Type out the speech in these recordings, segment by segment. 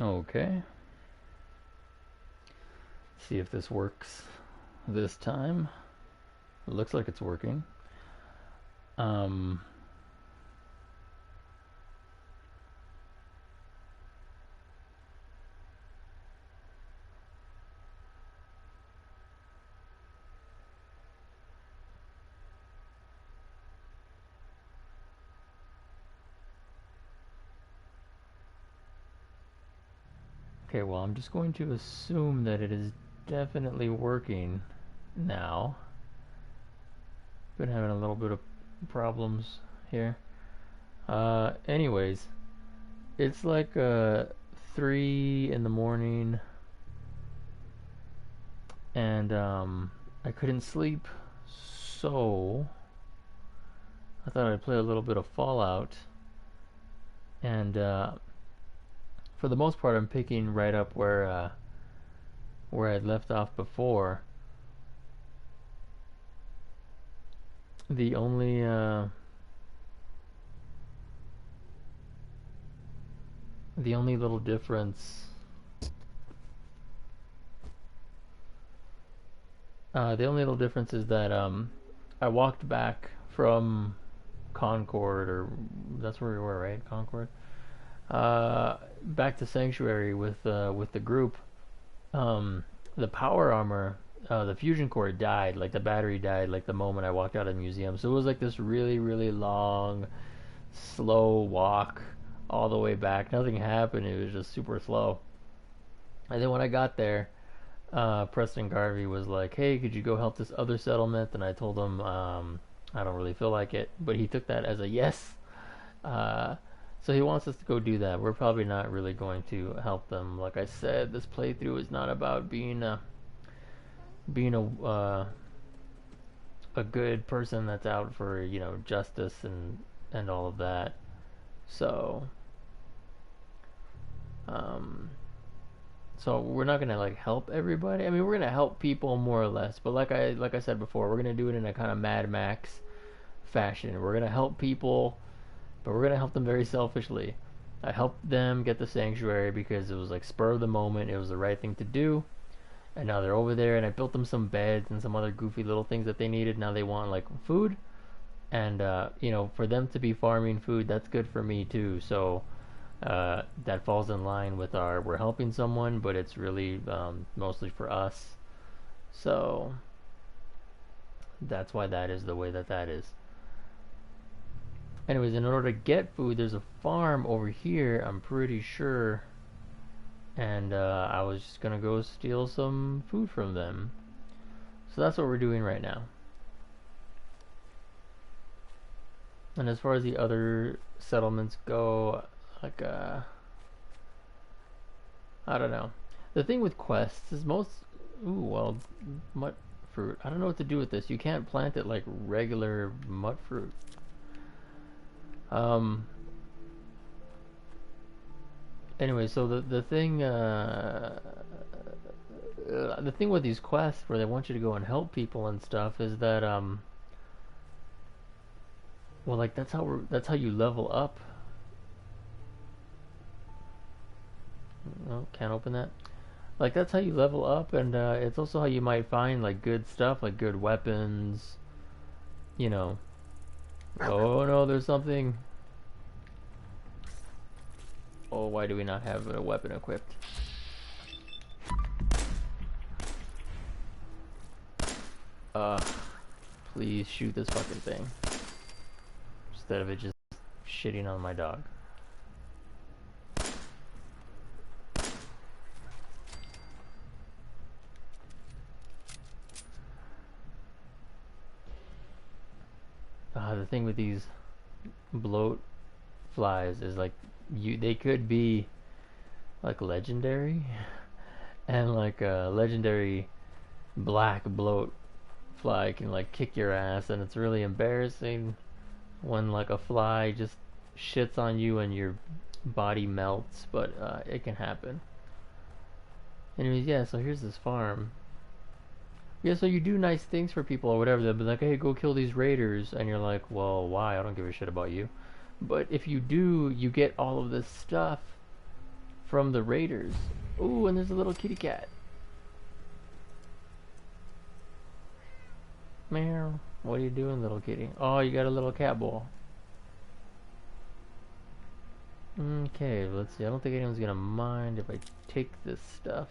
Okay. See if this works this time. It looks like it's working. Um, okay, well, I'm just going to assume that it is definitely working now. Been having a little bit of problems here. Anyways, it's like 3 in the morning, and I couldn't sleep, so I thought I'd play a little bit of Fallout. And for the most part, I'm picking right up where I'd left off before. The only little difference, is that I walked back from Concord, or that's where we were, right? Concord. Back to Sanctuary with the group. The power armor, the fusion core died. Like the battery died, like the moment I walked out of the museum. So it was like this really, really long, slow walk all the way back. Nothing happened. It was just super slow. And then when I got there, Preston Garvey was like, "Hey, could you go help this other settlement?" And I told him, "I don't really feel like it," but he took that as a yes. Uh, so he wants us to go do that. We're probably not really going to help them. Like I said, this playthrough is not about being a good person that's out for justice and all of that. So um, so we're not gonna like help everybody. I mean, we're gonna help people more or less, but like I said before, we're gonna do it in a kind of Mad Max fashion. We're gonna help people, but we're gonna help them very selfishly. I helped them get the sanctuary because it was like spur of the moment. It was the right thing to do, and now they're over there. And I built them some beds and some other goofy little things that they needed. Now they want like food, and for them to be farming food, that's good for me too. So that falls in line with our we're helping someone, but it's really mostly for us. So that's why that is the way that is. Anyways, in order to get food, there's a farm over here, I'm pretty sure. And I was just gonna go steal some food from them. So that's what we're doing right now. And as far as the other settlements go, like I don't know. The thing with quests is most mutt fruit. I don't know what to do with this. You can't plant it like regular mutt fruit. Um anyway, so the thing with these quests where they want you to go and help people and stuff is that well, like that's how you level up. No, can't open that. Like that's how you level up, and it's also how you might find like good stuff, like good weapons. You know. Oh no, there's something. Oh, why do we not have a weapon equipped? Uh, please shoot this fucking thing instead of it just shitting on my dog. The thing with these bloat flies is like they could be like legendary, and like a legendary black bloat fly can like kick your ass, and it's really embarrassing when like a fly just shits on you and your body melts, but it can happen. Anyways, yeah, so here's this farm. Yeah, so you do nice things for people or whatever. They'll be like, hey, go kill these raiders. And you're like, well, why? I don't give a shit about you. But if you do, you get all of this stuff from the raiders. Ooh, and there's a little kitty cat. Meow. What are you doing, little kitty? Oh, you got a little cat ball. Okay, let's see. I don't think anyone's gonna mind if I take this stuff.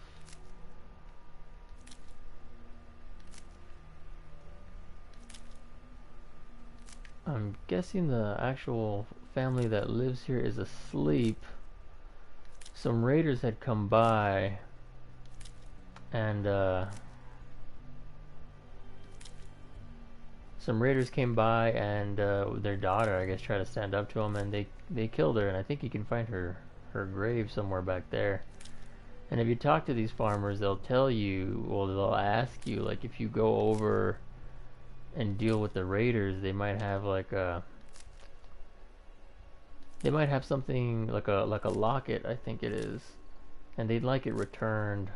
I'm guessing the actual family that lives here is asleep. Some raiders had come by and some raiders came by and their daughter, I guess, tried to stand up to them, and they killed her. And I think you can find her grave somewhere back there. And if you talk to these farmers, they'll tell you, well, they'll ask you, like, if you go over and deal with the raiders, they might have like a, they might have something like a locket, I think it is, and they'd like it returned.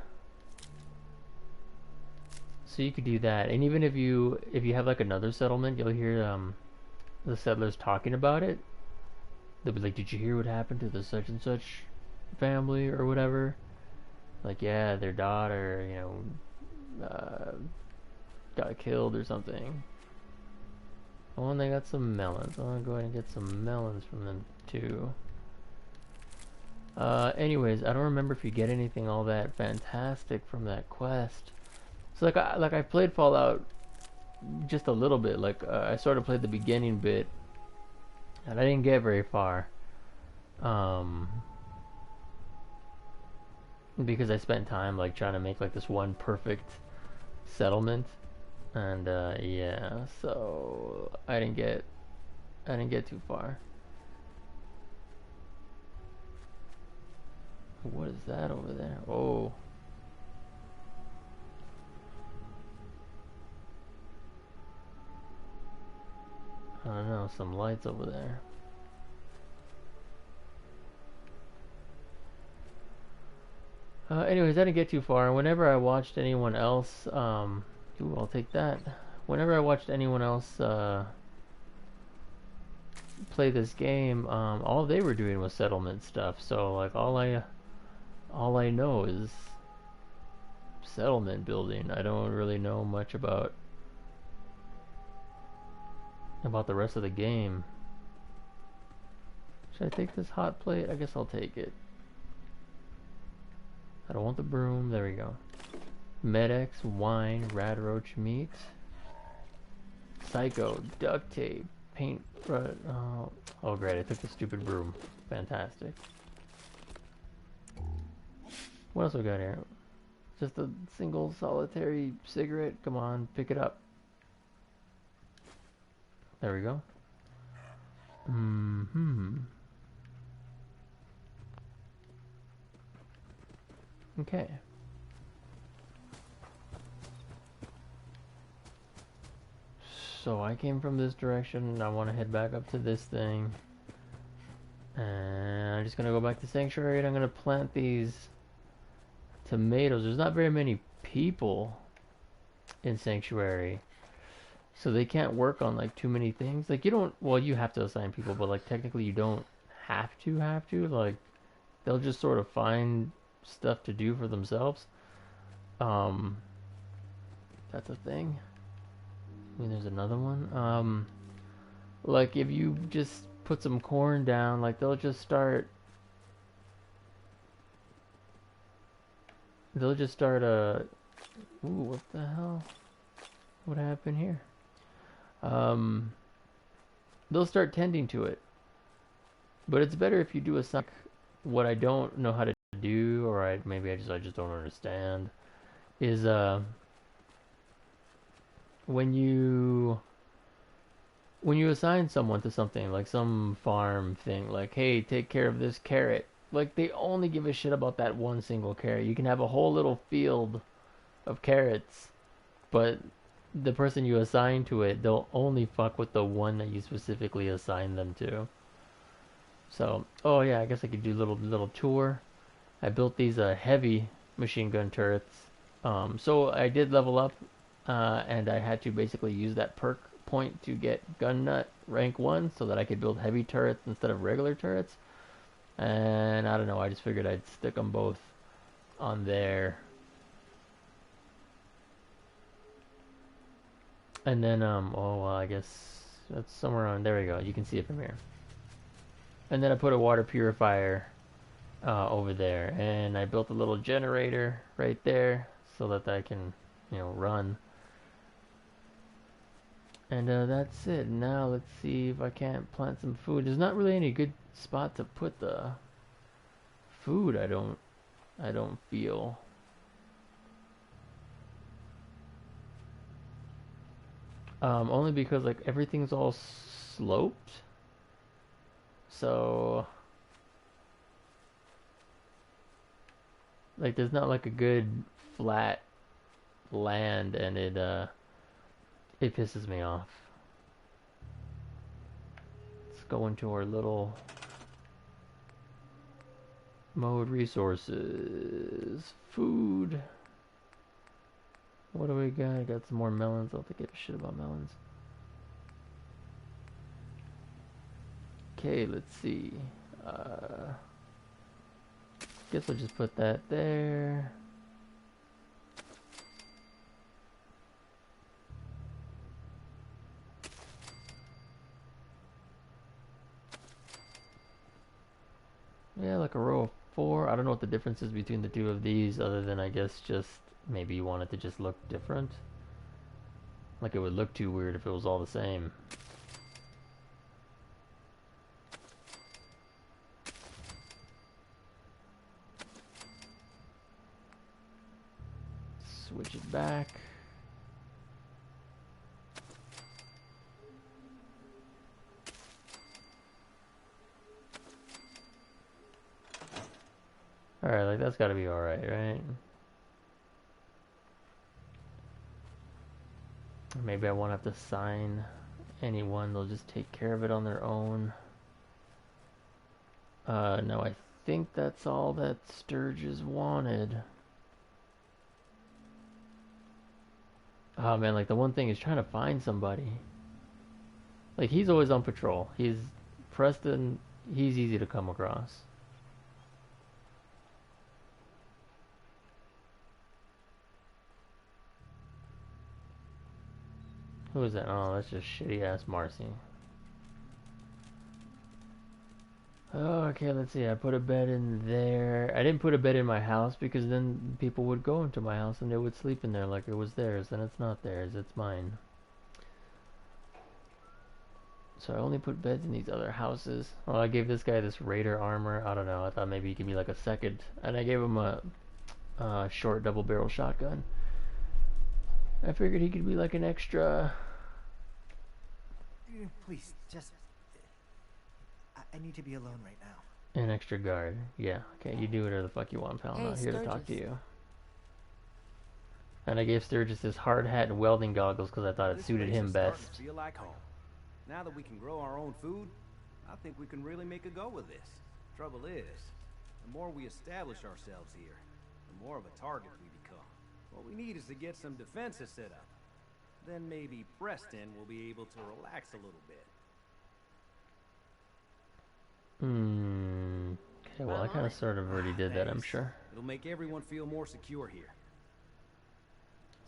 So you could do that. And even if you have like another settlement, you'll hear the settlers talking about it. They'll be like, did you hear what happened to the such and such family or whatever? Like, yeah, their daughter, got killed or something. Oh, and they got some melons. I'm gonna go ahead and get some melons from them too. Anyways, I don't remember if you get anything all that fantastic from that quest. So like I played Fallout just a little bit. Like I sort of played the beginning bit, and I didn't get very far. Because I spent time like trying to make like this one perfect settlement, and yeah, so I didn't get too far. What is that over there? Oh. I don't know, some lights over there. Anyways, I didn't get too far. Whenever I watched anyone else, ooh, I'll take that. Whenever I watched anyone else play this game, all they were doing was settlement stuff. So like all I know is settlement building. I don't really know much about the rest of the game. Should I take this hot plate? I guess I'll take it. I don't want the broom. There we go. Medex, wine, rad roach meat, psycho, duct tape, paint. Oh great! I took the stupid broom. Fantastic. What else we got here? Just a single solitary cigarette. Come on, pick it up. There we go. Okay. So I came from this direction. I want to head back up to this thing. And I'm just going to go back to Sanctuary, and I'm going to plant these tomatoes. There's not very many people in Sanctuary, so they can't work on like too many things. Like you don't, well, you have to assign people, but like technically you don't have to like they'll just sort of find stuff to do for themselves. That's a thing. I mean, there's another one. Like if you just put some corn down, like they'll just start ooh, what the hell? What happened here? They'll start tending to it. But it's better if you do a suck. What I don't know how to do, or maybe I just don't understand, is when you assign someone to something, like some farm thing, like, hey, take care of this carrot. Like, they only give a shit about that one single carrot. You can have a whole little field of carrots, but the person you assign to it, they'll only fuck with the one that you specifically assign them to. So, oh yeah, I guess I could do a little tour. I built these heavy machine gun turrets. So I did level up, and I had to basically use that perk point to get gun nut rank 1 so that I could build heavy turrets instead of regular turrets. And I don't know, I just figured I'd stick them both on there. And then, oh, well, I guess that's somewhere on, there we go, you can see it from here. And then I put a water purifier over there, and I built a little generator right there so that I can, you know, run. And that's it. Now let's see if I can't plant some food. There's not really any good spot to put the food. I don't feel. Only because like everything's all sloped. So like there's not like a good flat land, and it pisses me off. Let's go into our little mode resources. Food. What do we got? I got some more melons. I don't give a shit about melons. Okay, let's see. Guess I'll just put that there. Yeah, like a row of 4. I don't know what the difference is between the two of these, other than I guess just maybe you want it to just look different. Like it would look too weird if it was all the same. Switch it back. Alright, like that's gotta be alright, right? Maybe I won't have to sign anyone, they'll just take care of it on their own. No, I think that's all that Sturgis wanted. Oh man, like the one thing is trying to find somebody. Like he's always on patrol. Preston, he's easy to come across. Who is that? Oh, that's just shitty ass Marcy. Okay, let's see. I put a bed in there. I didn't put a bed in my house because then people would go into my house and they would sleep in there like it was theirs, and it's not theirs, it's mine. So I only put beds in these other houses. Well, I gave this guy this raider armor. I don't know. I thought maybe he could be like a second. And I gave him a short double barrel shotgun. I figured he could be like an extra. Please, just... I need to be alone right now. An extra guard. Yeah. Okay, you do whatever the fuck you want, pal. I'm not here to talk to you. And I gave Sturgis this hard hat and welding goggles because I thought it suited him best. Feel like home. Now that we can grow our own food, I think we can really make a go of this. Trouble is, the more we establish ourselves here, the more of a target we become. What we need is to get some defenses set up. Then maybe Preston will be able to relax a little bit. Okay, well I kind of sort of already did that, I'm sure. It'll make everyone feel more secure here.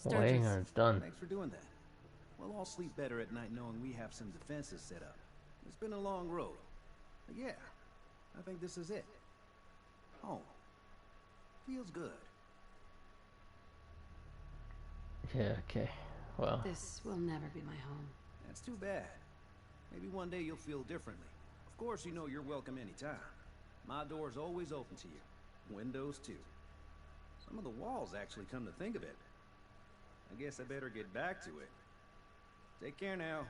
Well, hang on, it's done. Thanks for doing that. We'll all sleep better at night knowing we have some defenses set up. It's been a long road. But yeah, I think this is it. Home. Feels good. Yeah, okay. Well. This will never be my home. That's too bad. Maybe one day you'll feel differently. Of course, you know you're welcome anytime. My door's always open to you. Windows too. Some of the walls actually, come to think of it. I guess I better get back to it. Take care now.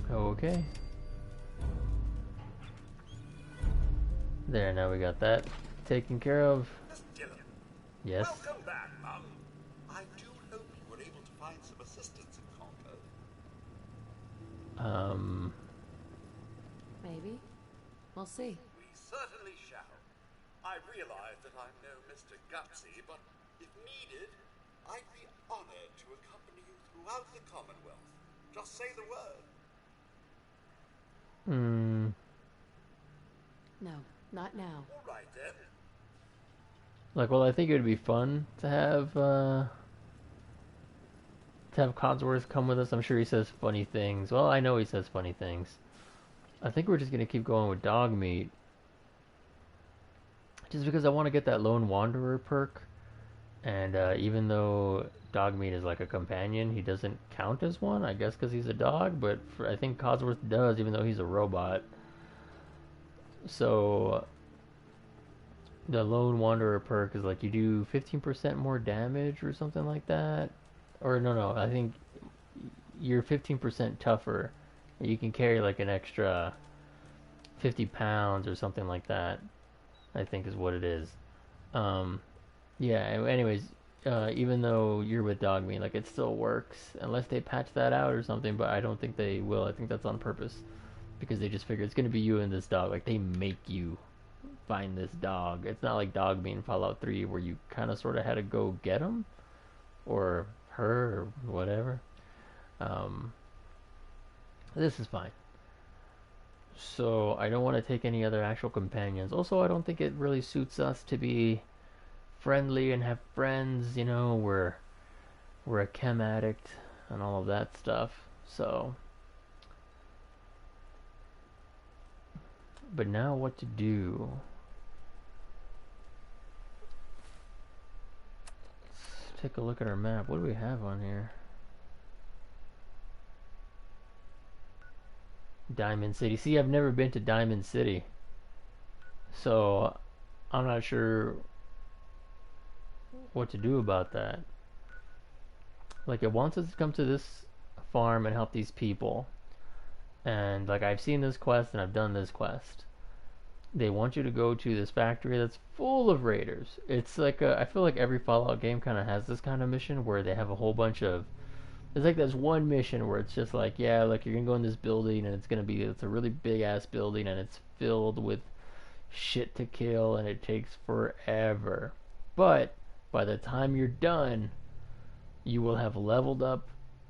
Okay. There, now we got that taken care of. Yes. Welcome back, Mum. I do hope you were able to find some assistance in Concord. Maybe. We'll see. We certainly shall. I realize that I'm no Mr. Gutsy, but if needed, I'd be honored to accompany you throughout the Commonwealth. Just say the word. No, not now. All right then. Like, well, I think it would be fun to have Codsworth come with us. I'm sure he says funny things. Well, I know he says funny things. I think we're just gonna keep going with dog meat, just because I want to get that lone wanderer perk. And even though dog meat is like a companion, he doesn't count as one. I guess because he's a dog, but I think Codsworth does, even though he's a robot. So the lone wanderer perk is like you do 15% more damage or something like that. Or no, I think you're 15% tougher. You can carry like an extra 50 pounds or something like that, I think is what it is. Yeah, anyways, even though you're with dog meat, like it still works unless they patch that out or something, but I don't think they will. I think that's on purpose because they just figure it's going to be you and this dog. Like they make you find this dog. It's not like dog meat in Fallout 3 where you kind of sort of had to go get him or her or whatever. This is fine. So I don't want to take any other actual companions. Also, I don't think it really suits us to be friendly and have friends. You know, we're a chem addict and all of that stuff. So, but now what to do? Let's take a look at our map. What do we have on here? Diamond City. See, I've never been to Diamond City, so I'm not sure what to do about that. Like, it wants us to come to this farm and help these people, and like I've seen this quest and I've done this quest. They want you to go to this factory that's full of raiders. It's like I feel like every Fallout game kind of has this kind of mission where they have a whole bunch of. There's like this one mission where it's just like, yeah, like you're gonna go in this building and it's a really big ass building and it's filled with shit to kill and it takes forever. But by the time you're done, you will have leveled up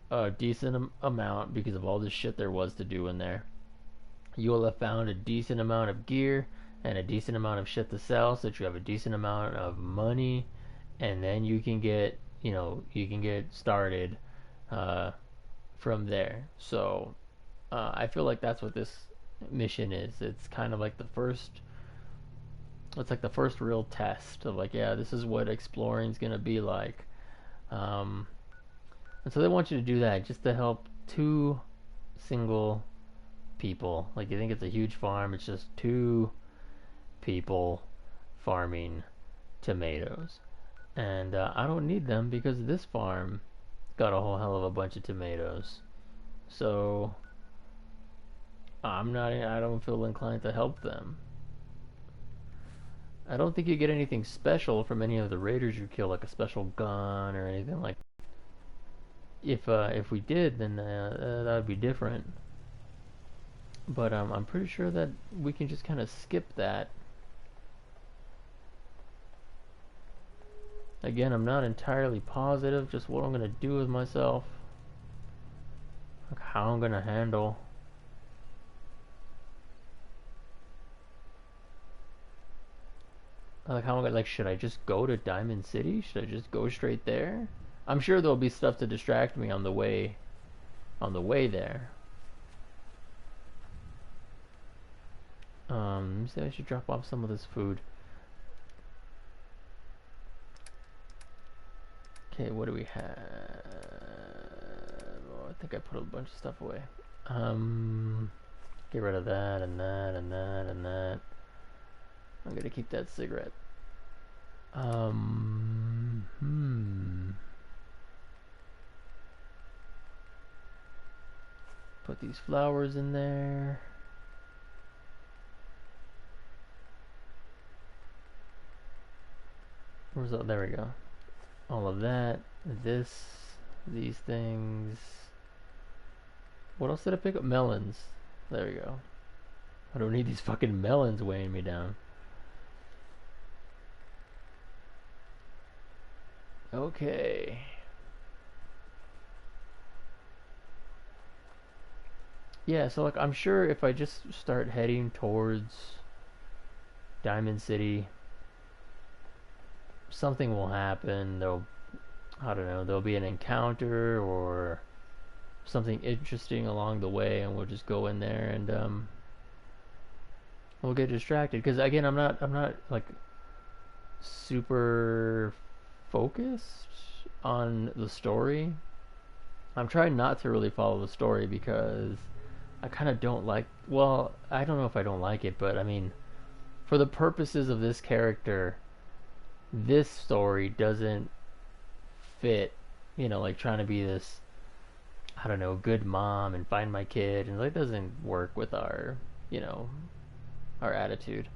a decent amount because of all the shit there was to do in there. You will have found a decent amount of gear and a decent amount of shit to sell so that you have a decent amount of money, and then you can get, you can get started from there. So I feel like that's what this mission is. It's kind of like the first. It's like the first real test of like, yeah, this is what exploring's gonna be like. And so they want you to do that just to help two single people. Like you think it's a huge farm, it's just two people farming tomatoes. And I don't need them because this farm got a whole hell of a bunch of tomatoes. So I don't feel inclined to help them. I don't think you get anything special from any of the raiders you kill, like a special gun or anything like that. If we did, then that would be different. But I'm pretty sure that we can just kind of skip that. Again, I'm not entirely positive just what I'm going to do with myself. Like how I'm going to handle. Like how I'm going to, like, should I just go to Diamond City? Should I just go straight there? I'm sure there'll be stuff to distract me on the way there. Let me see if I should drop off some of this food. Okay, what do we have? Oh, I think I put a bunch of stuff away. Get rid of that and that and that and that. I'm gonna keep that cigarette. Put these flowers in there. Where's that? There we go. All of that, these things. What else did I pick up? Melons. There we go. I don't need these fucking melons weighing me down. Okay. Yeah, so like I'm sure if I just start heading towards Diamond City, something will happen. I don't know, there'll be an encounter or something interesting along the way, and we'll just go in there and we'll get distracted. Because again, I'm not like super focused on the story. I'm trying not to really follow the story because I kind of don't like. Well, I don't know if I don't like it, but I mean, for the purposes of this character, this story doesn't fit. You know, like trying to be this, I don't know, good mom and find my kid, and like doesn't work with our, you know, our attitude.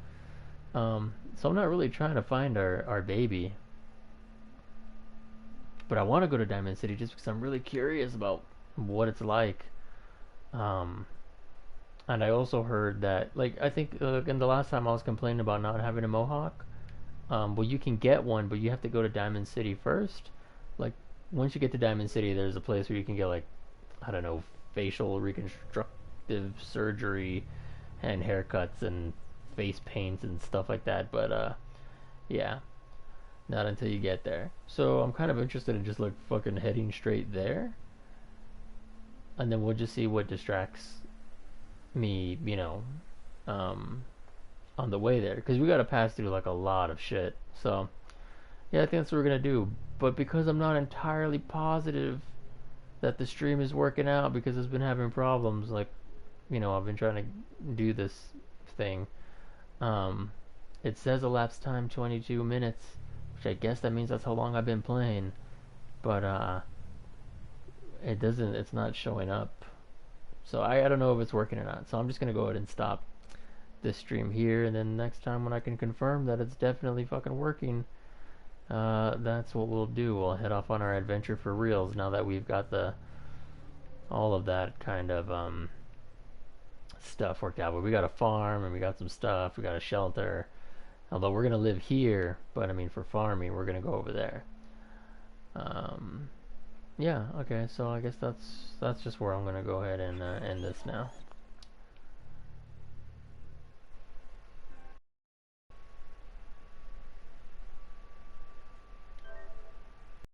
So I'm not really trying to find our baby, but I want to go to Diamond City just because I'm really curious about what it's like. Um, and I also heard that, like, I think in the last time I was complaining about not having a mohawk. Well, you can get one, but you have to go to Diamond City first. Like, once you get to Diamond City, there's a place where you can get, like, I don't know, facial reconstructive surgery and haircuts and face paints and stuff like that. But yeah, not until you get there. So I'm kind of interested in just like fucking heading straight there, and then we'll just see what distracts me, you know, on the way there, because we got to pass through like a lot of shit. So yeah, I think that's what we're gonna do. But because I'm not entirely positive that the stream is working out, because it's been having problems, like, you know, I've been trying to do this thing. It says elapsed time 22 minutes, which I guess that means that's how long I've been playing. But it doesn't. It's not showing up. So I don't know if it's working or not. So I'm just gonna go ahead and stop this stream here, and then next time when I can confirm that it's definitely fucking working, that's what we'll do. We'll head off on our adventure for reals now that we've got all of that kind of stuff worked out. But we got a farm and we got some stuff. We got a shelter. Although we're gonna live here, but I mean for farming we're gonna go over there. Yeah. Okay. So I guess that's just where I'm gonna go ahead and end this now.